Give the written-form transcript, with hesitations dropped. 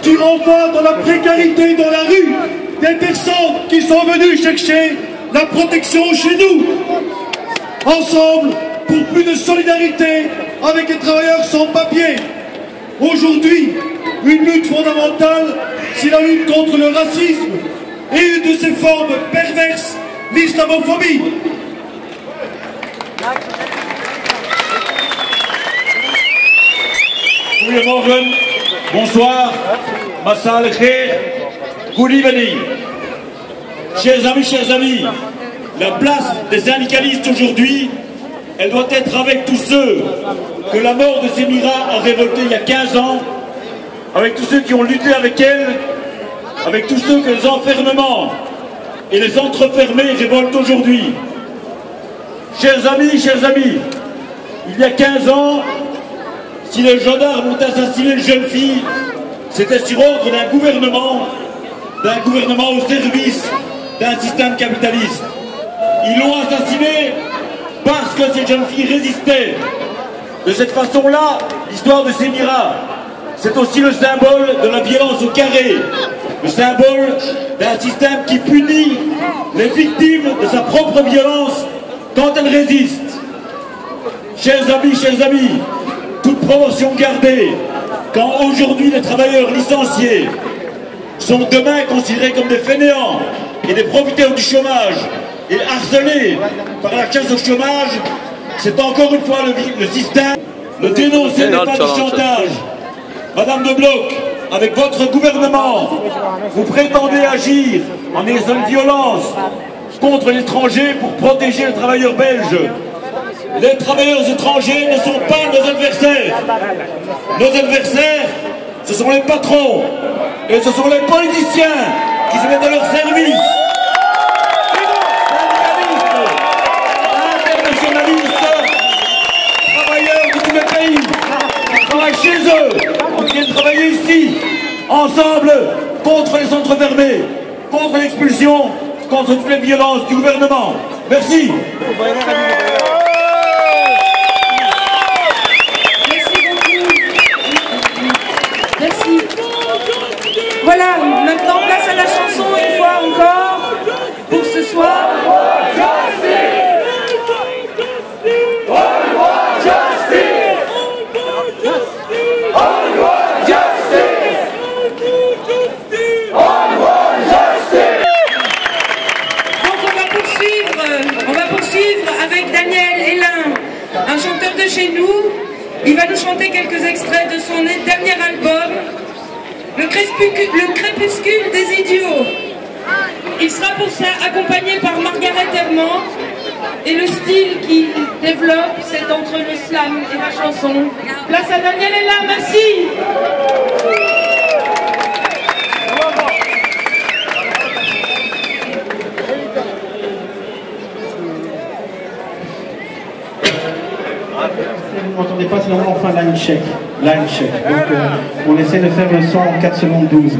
qui renvoie dans la précarité dans la rue des personnes qui sont venues chercher la protection chez nous. Ensemble, pour plus de solidarité avec les travailleurs sans papier. Aujourd'hui, une lutte fondamentale, c'est la lutte contre le racisme et une de ses formes perverses, l'islamophobie. Goedemorgen, bonsoir, Massa al-Khair, good evening. Chers amis, la place des syndicalistes aujourd'hui, elle doit être avec tous ceux que la mort de Semira a révolté il y a 15 ans, avec tous ceux qui ont lutté avec elle, avec tous ceux que les enfermements et les entrefermés révoltent aujourd'hui. Chers amis, il y a 15 ans, si les gendarmes ont assassiné une jeune fille, c'était sur ordre d'un gouvernement au service d'un système capitaliste. Ils l'ont assassinée parce que cette jeune fille résistait. De cette façon-là, l'histoire de Semira, c'est aussi le symbole de la violence au carré, le symbole d'un système qui punit les victimes de sa propre violence quand elles résistent. Chers amis, toute proportion gardée, quand aujourd'hui les travailleurs licenciés sont demain considérés comme des fainéants et des profiteurs du chômage et harcelés par la chasse au chômage, c'est encore une fois le système. Le dénoncer n'est pas du chantage. Madame de Bloch, avec votre gouvernement, vous prétendez agir en ayant une violence contre l'étranger pour protéger les travailleurs belges. Les travailleurs étrangers ne sont pas nos adversaires. Nos adversaires, ce sont les patrons et ce sont les politiciens qui se mettent à leur service. Internationalistes, travailleurs de tous les pays, qui travaillent chez eux, ou qui viennent travailler ici, ensemble, contre les centres fermés, contre l'expulsion, contre toutes les violences du gouvernement. Merci. Merci. Voilà, maintenant place à la chanson une fois encore pour ce soir. Donc on va poursuivre avec Daniel Hélin, un chanteur de chez nous. Il va nous chanter quelques extraits de son dernier album, Le crépuscule des idiots. Il sera pour ça accompagné par Margaret Herman. Et le style qu'il développe, c'est entre le slam et la chanson. Place à Daniel Hélin, merci. Vous n'entendez pas, sinon on fait line check. Donc on essaie de faire le son en 4 secondes 12.